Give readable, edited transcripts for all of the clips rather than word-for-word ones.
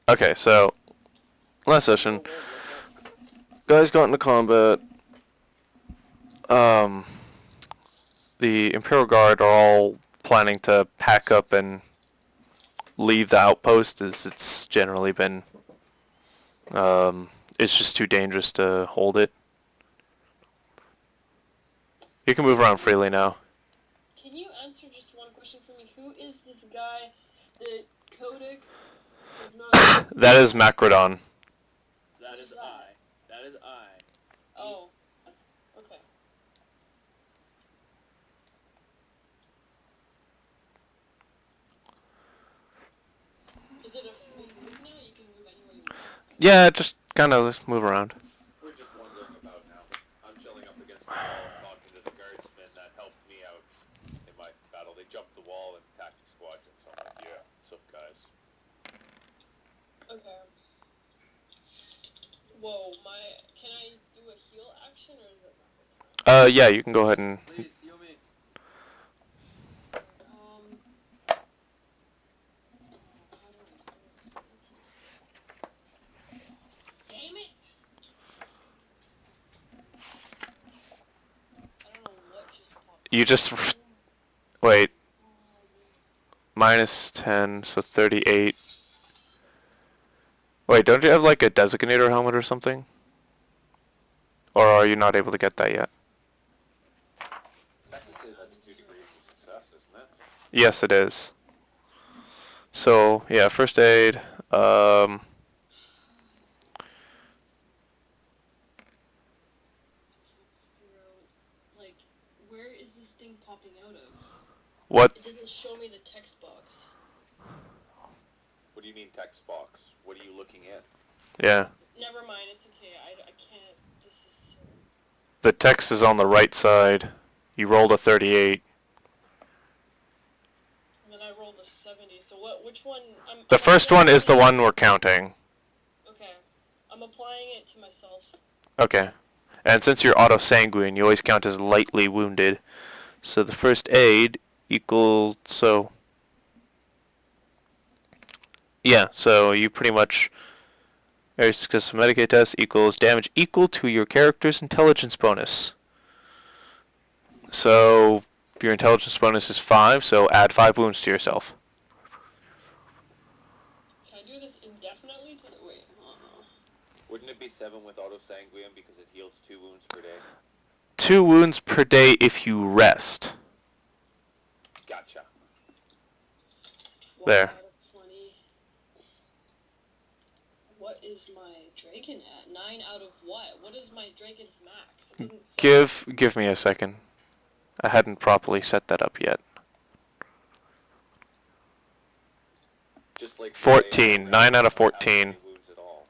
Okay, so last session, guys got into combat. Um, the Imperial Guard are all planning to pack up and leave the outpost, as it's generally been. It's just too dangerous to hold it. You can move around freely now. Can you answer just one question for me? Who is this guy? The Codex is not. That is Macrodon. That is I. That is I. Oh. Okay. Is it a free move now? You can move anywhere you want. Yeah, just kind of just move around. We're just wandering about now. I'm chilling up against the wall, talking to the guardsmen that helped me out in my battle. They jumped the wall and attacked the squadron, so I'm like, yeah, what's up, guys? Okay. Whoa, can I do a heal action or is it not? Yeah, you can go ahead and. Please heal me. How do I do this? Damn it! I don't know what just popped. You just wait. -10, so 38. Wait, don't you have like a designator helmet or something? Or are you not able to get that yet? Technically, that's 2 degrees of success, isn't it? Yes, it is. So, yeah, first aid. Like, where is this thing popping out of? What? It doesn't show me the text box. What do you mean text box? What are you looking at? Yeah. Never mind, it's okay. I can't. This is so. The text is on the right side. You rolled a 38. And then I rolled a 70. So which one? The first one is the one we're counting. Okay. I'm applying it to myself. Okay. And since you're auto-sanguine, you always count as lightly wounded. So the first aid equals, so... Yeah, so you pretty much... Area success Medicaid test equals damage equal to your character's intelligence bonus. So your intelligence bonus is 5, so add 5 wounds to yourself. Can I do this indefinitely? Wait, Wouldn't it be 7 with auto sanguine because it heals 2 wounds per day? 2 wounds per day if you rest. Gotcha. There. What is my Draken at? 9 out of what? What is my Draken's max? It doesn't say. Give me a second. I hadn't properly set that up yet. Just like 14. 9 out of 14. Wounds at all.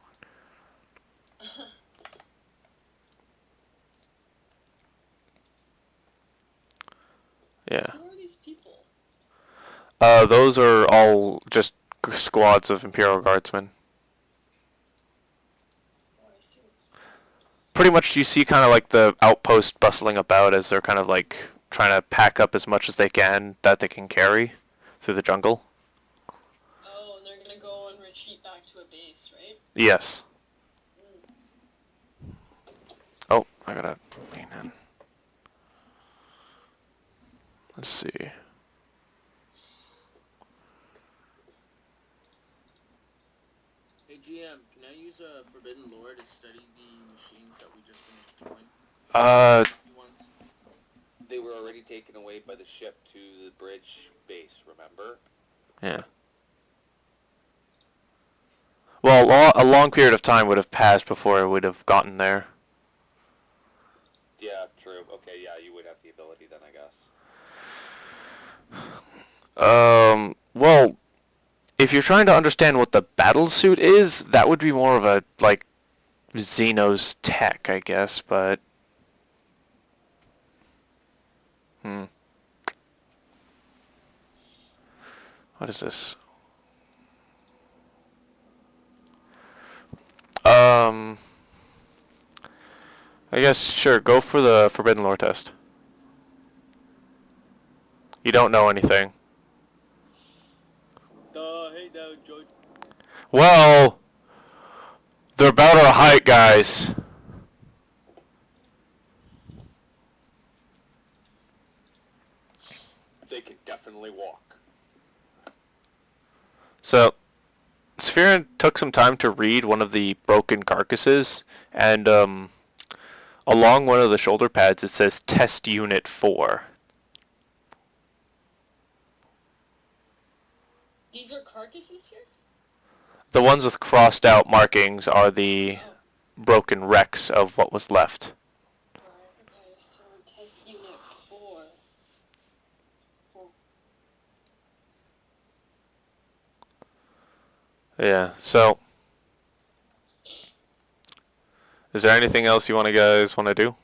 Yeah. Who are these people? Those are all just squads of Imperial Guardsmen. Oh, I see. Pretty much you see kind of like the outpost bustling about as they're kind of like trying to pack up as much as they can that they can carry through the jungle. Oh, and they're gonna go and retreat back to a base, right? Yes. Oh, I gotta lean in. Let's see. Hey GM, can I use a forbidden lore to study the machines that we just finished deploying? They were already taken away by the ship to the bridge base, remember? Yeah. Well, a long period of time would have passed before it would have gotten there. Yeah, true. Okay, yeah, you would have the ability then, I guess. Well, if you're trying to understand what the battle suit is, that would be more of a, like, Xeno's tech, I guess, but... What is this? I guess, sure, go for the Forbidden Lore test. You don't know anything. Hey there, George. Well, they're about our height, guys. They can definitely walk. So, Spherin took some time to read one of the broken carcasses, and along one of the shoulder pads it says Test Unit 4. These are carcasses here? The ones with crossed out markings are the Oh. broken wrecks of what was left. Alright, okay, so test unit 4. Oh. Yeah, so is there anything else you guys want to do?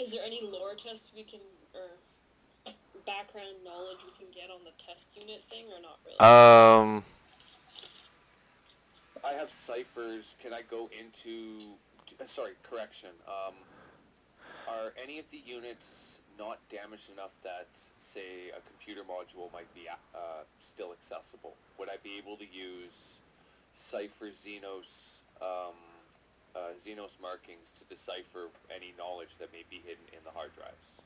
Is there any lore test we can, or background knowledge we can get on the test unit thing, or not really? I have ciphers. Can I go into... sorry, correction. Are any of the units not damaged enough that, say, a computer module might be still accessible? Would I be able to use cipher Xenos, Xenos markings to decipher any knowledge that may be hidden in the hard drives?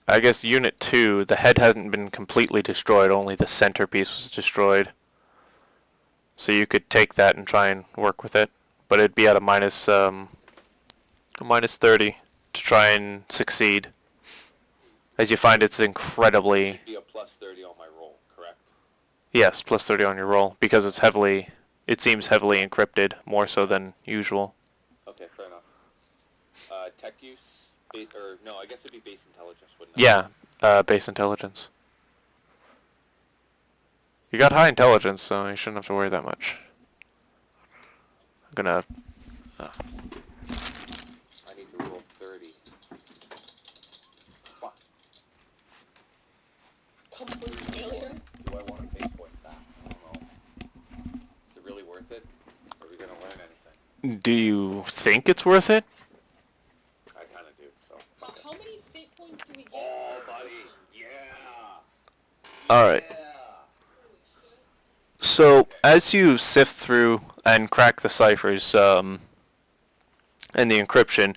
I guess Unit 2, the head hasn't been completely destroyed, only the centerpiece was destroyed. So you could take that and try and work with it, but it'd be at a minus 30 to try and succeed. As you find, it's incredibly... Should be a plus 30 on my roll, correct? Yes, plus 30 on your roll, because it's heavily... It seems heavily encrypted, more so than usual. Okay, fair enough. Tech use? Or, no, I guess it'd be base intelligence, wouldn't it? Yeah, base intelligence. You got high intelligence, so you shouldn't have to worry that much. I'm gonna... I need to roll 30. Fuck. Complete failure? Do I want to face point that? I don't know. Is it really worth it? Are we going to learn anything? Do you think it's worth it? I kind of do, so. How many fate points do we get? Oh, buddy! Yeah! Alright. Yeah! So, as you sift through and crack the ciphers and the encryption,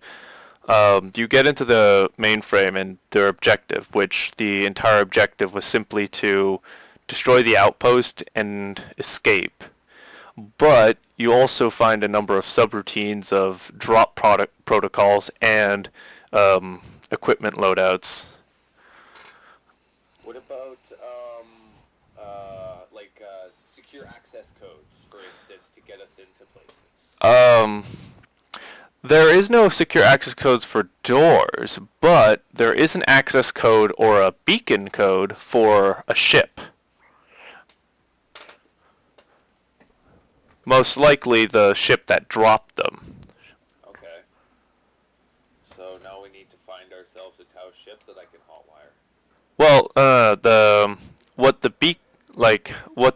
you get into the mainframe and their objective, which the entire objective was simply to destroy the outpost and escape. But you also find a number of subroutines of drop protocols and equipment loadouts. What about, secure access codes, for instance, to get us into places? There is no secure access codes for doors, but there is an access code or a beacon code for a ship. Most likely the ship that dropped them. Okay. So now we need to find ourselves a Tau ship that I can hotwire. Well, what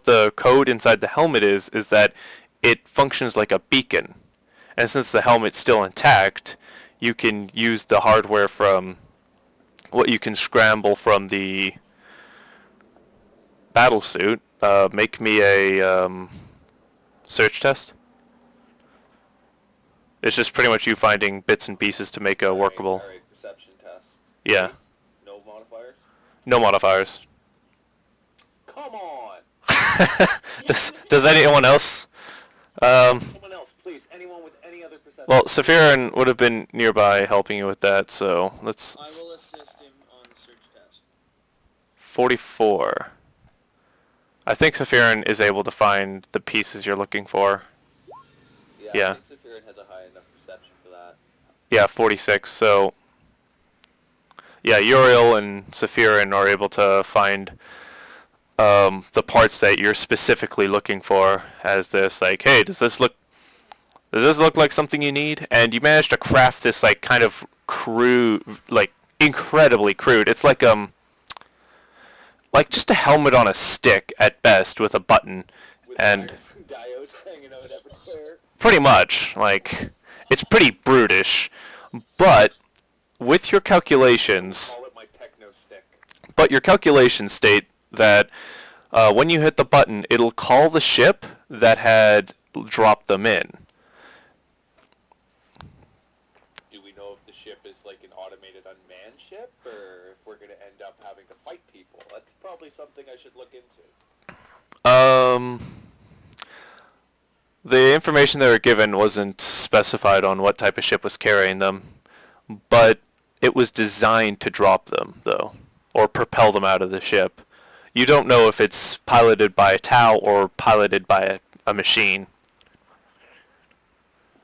the code inside the helmet is that it functions like a beacon. And since the helmet's still intact, you can use the hardware from what you can scramble from the battle suit. Make me a search test. It's just pretty much you finding bits and pieces to make a workable. Alright, perception test. Yeah. No modifiers? No modifiers. Come on! Does anyone else? Someone else, please. Anyone with any other perception. Well, Saphirin would have been nearby helping you with that, so let's... I will assist him on the search test. 44. I think Saphirin is able to find the pieces you're looking for. Yeah. I think Sephiroth has a high enough perception for that. Yeah, 46, so... Yeah, Uriel and Saphirin are able to find the parts that you're specifically looking for as this, like, hey, does this look like something you need? And you managed to craft this, like, kind of crude, like, incredibly crude. It's like just a helmet on a stick at best with a button. With And wires and diodes hanging out everywhere. pretty much, like, it's pretty brutish. But with your calculations, Call it my techno stick. panic. But your calculations state that when you hit the button, it'll call the ship that had dropped them in. Do we know if the ship is like an automated unmanned ship, or if we're going to end up having to fight people? That's probably something I should look into. The information they were given wasn't specified on what type of ship was carrying them, but it was designed to drop them, though, or propel them out of the ship. You don't know if it's piloted by a Tau or piloted by a machine.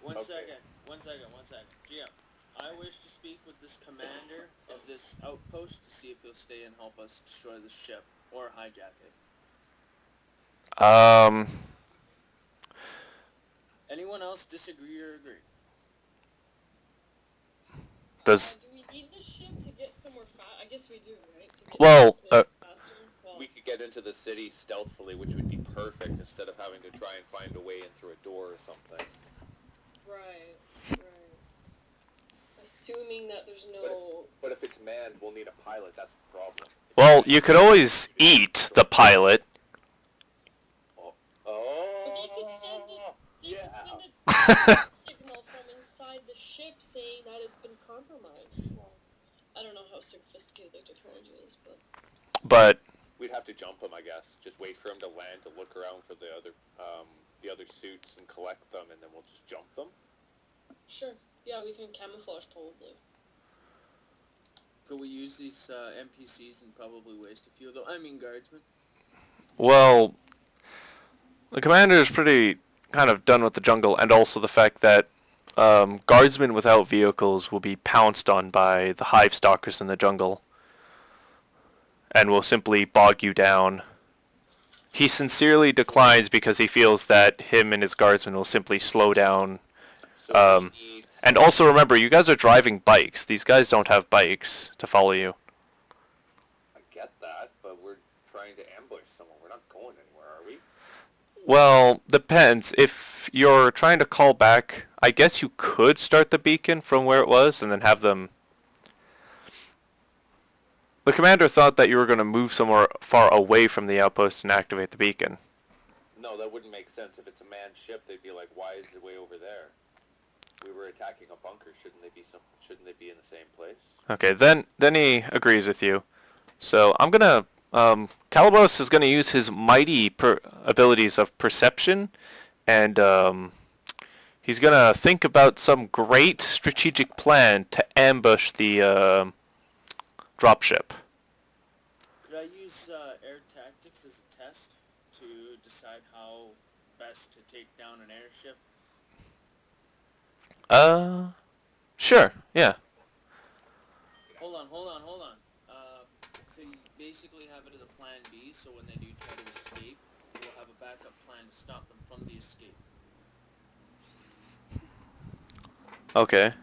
One second. GM, I wish to speak with this commander of this outpost to see if he'll stay and help us destroy the ship or hijack it. Anyone else disagree or agree? Does Do we need the ship to get somewhere fast? I guess we do, right? To get Well, to faster? Well, We could get into the city stealthily, which would be perfect, instead of having to try and find a way in through a door or something. right. Assuming that there's no... But if it's manned, we'll need a pilot. That's the problem. well, you could always eat the pilot. Oh. But they could send Yeah. a signal from inside the ship saying that it's been compromised. Well, I don't know how sophisticated their technology is, but... But We'd have to jump him, I guess. Just wait for him to land, to look around for the other suits and collect them, and then we'll just jump them. Sure. Yeah, we can camouflage, probably. Could we use these NPCs and probably waste a few of them? I mean, guardsmen. well, the commander is pretty kind of done with the jungle, and also the fact that guardsmen without vehicles will be pounced on by the hive stalkers in the jungle, and will simply bog you down. He sincerely declines because he feels that him and his guardsmen will simply slow down. So we need... And also remember, you guys are driving bikes. These guys don't have bikes to follow you. I get that, but we're trying to ambush someone. We're not going anywhere, are we? Well, depends. If you're trying to call back, I guess you could start the beacon from where it was and then have them... The commander thought that you were going to move somewhere far away from the outpost and activate the beacon. No, that wouldn't make sense. If it's a manned ship, they'd be like, why is it way over there? We were attacking a bunker. Shouldn't they be in the same place? Okay, then he agrees with you. So I'm gonna Calabos is gonna use his mighty abilities of perception, and he's gonna think about some great strategic plan to ambush the dropship. Could I use air tactics as a test to decide how best to take down an airship? Sure, yeah. Hold on. So you basically have it as a plan B, so when they do try to escape, we'll have a backup plan to stop them from the escape. Okay.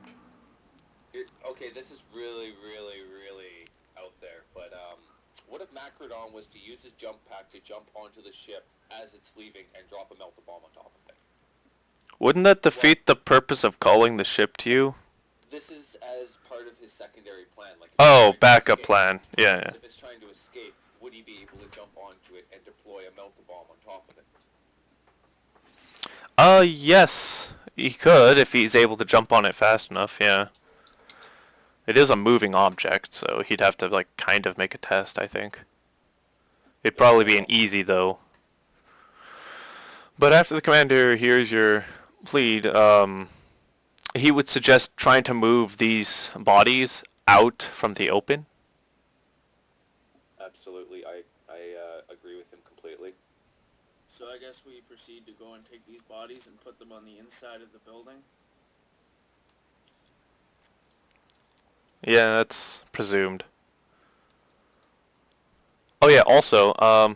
Okay, this is really, really, really out there, but what if Macrodon was to use his jump pack to jump onto the ship as it's leaving and drop a melta bomb on top of it? Wouldn't that defeat the purpose of calling the ship to you? This is as part of his secondary plan. Like, if it's Oh, trying to backup escape- plan. Yeah. If it's trying to escape, would he be able to jump onto it and deploy a melta bomb on top of it? Yes, he could if he's able to jump on it fast enough, yeah. It is a moving object, so he'd have to, like, kind of make a test, I think. It'd probably be an easy, though. But after the commander hears your plead, he would suggest trying to move these bodies out from the open. Absolutely, I agree with him completely. So I guess we proceed to go and take these bodies and put them on the inside of the building. Yeah, that's presumed. Oh yeah, also,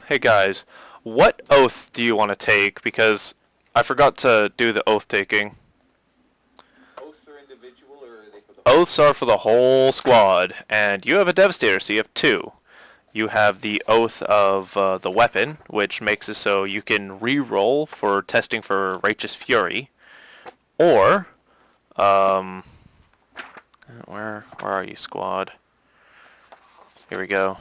hey guys, what oath do you want to take? Because I forgot to do the oath taking. Oaths are individual, or are they for the... Oaths are for the whole squad, and you have a Devastator, so you have two. You have the oath of the weapon, which makes it so you can re-roll for testing for Righteous Fury, or where are you, squad? Here we go.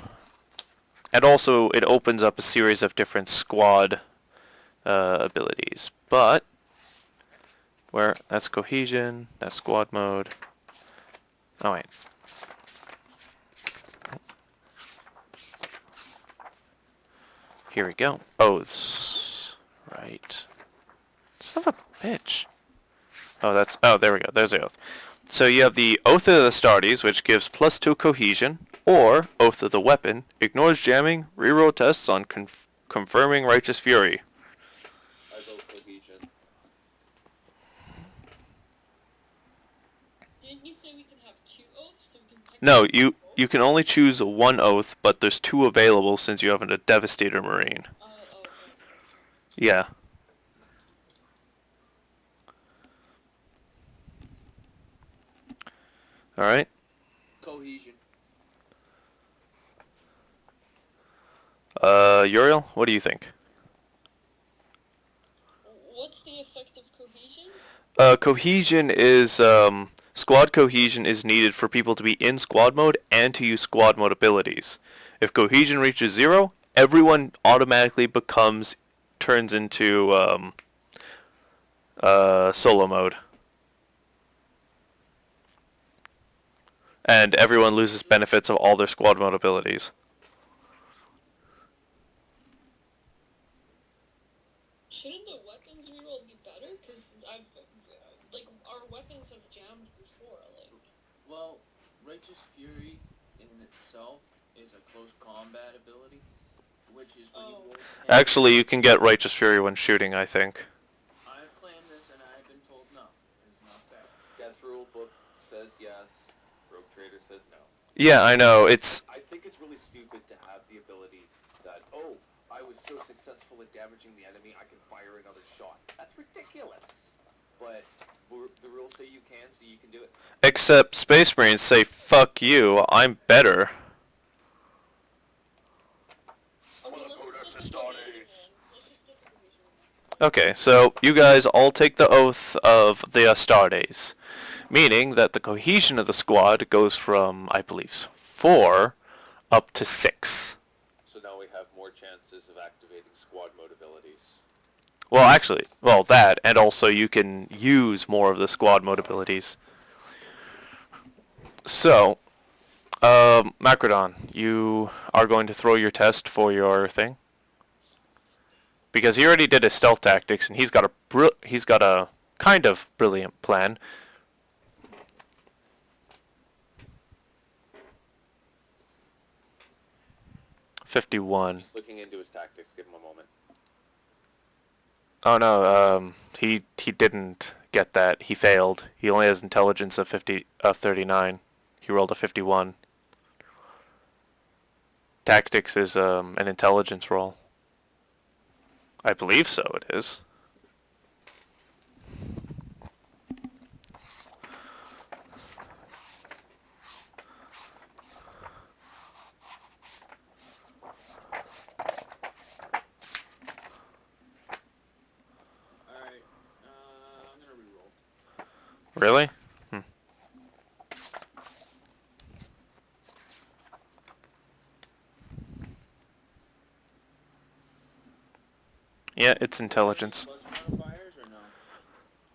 And also, it opens up a series of different squad abilities. But, that's cohesion, that's squad mode. Oh wait. Here we go. Oaths. Right. Son of a bitch. Oh, there we go. There's the oath. So you have the Oath of the Astartes, which gives +2 cohesion, or Oath of the Weapon, ignores jamming, reroll tests on confirming Righteous Fury. I vote cohesion. Didn't you say we can have 2 oaths? So we can No, technically you both? you can only choose one oath, but there's 2 available since you have a Devastator Marine. Oh. Yeah. Alright. Cohesion. Uriel, what do you think? What's the effect of cohesion? Cohesion is, squad cohesion is needed for people to be in squad mode and to use squad mode abilities. If cohesion reaches 0, everyone automatically turns into, solo mode. And everyone loses benefits of all their squad mode abilities. Shouldn't the weapons reroll be better? Because our weapons have jammed before, Well, Righteous Fury in itself is a close combat ability, which is when you roll 10. Actually, you can get Righteous Fury when shooting, I think. I've claimed this and I've been told no. It's not fair. Death Rule book says yes. Rogue Trader says no. Yeah, I know. I think it's really stupid to have the ability that, oh, I was so successful at damaging the enemy, I can fire another shot. That's ridiculous. But the rules say you can, so you can do it. Except Space Marines say, fuck you, I'm better. Okay, let's just get to cohesion. Let's just get to cohesion. Okay, so you guys all take the Oath of the Astartes, meaning that the cohesion of the squad goes from, I believe, 4 up to 6. So now we have more chances of activating squad mode abilities. Well, actually, that, and also you can use more of the squad mode abilities. So, Macrodon, you are going to throw your test for your thing? Because he already did his stealth tactics, and he's got a kind of brilliant plan. $51. He's looking into his tactics. Give him a moment. Oh no, he didn't get that. He failed. He only has intelligence of 39. He rolled a 51. Tactics is an intelligence roll. I believe so. It is. Alright, I'm gonna reroll. Really? Yeah, it's intelligence. Plus modifiers or no?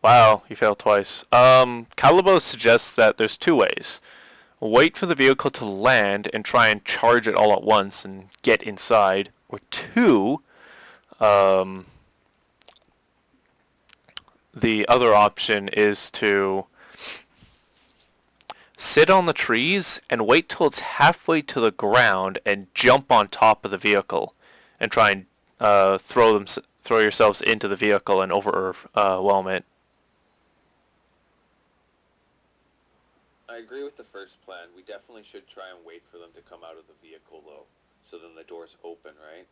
Wow, you failed twice. Calibos suggests that there's 2 ways. Wait for the vehicle to land and try and charge it all at once and get inside. Or 2, the other option is to sit on the trees and wait till it's halfway to the ground and jump on top of the vehicle and try and throw yourselves into the vehicle and overwhelm it. I agree with the first plan. We definitely should try and wait for them to come out of the vehicle, though. So then the door's open, right?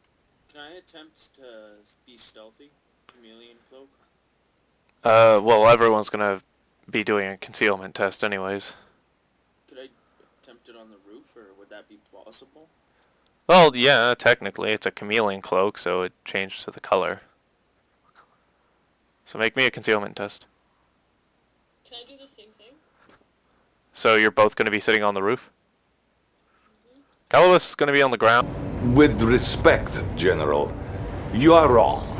Can I attempt to be stealthy? Chameleon cloak? Well, everyone's gonna be doing a concealment test anyways. Could I attempt it on the roof, or would that be plausible? Well, yeah, technically it's a chameleon cloak, so it changed to the color. So make me a concealment test. Can I do the same thing? So you're both gonna be sitting on the roof? Calibus is going to be on the ground. With respect, General, you are wrong.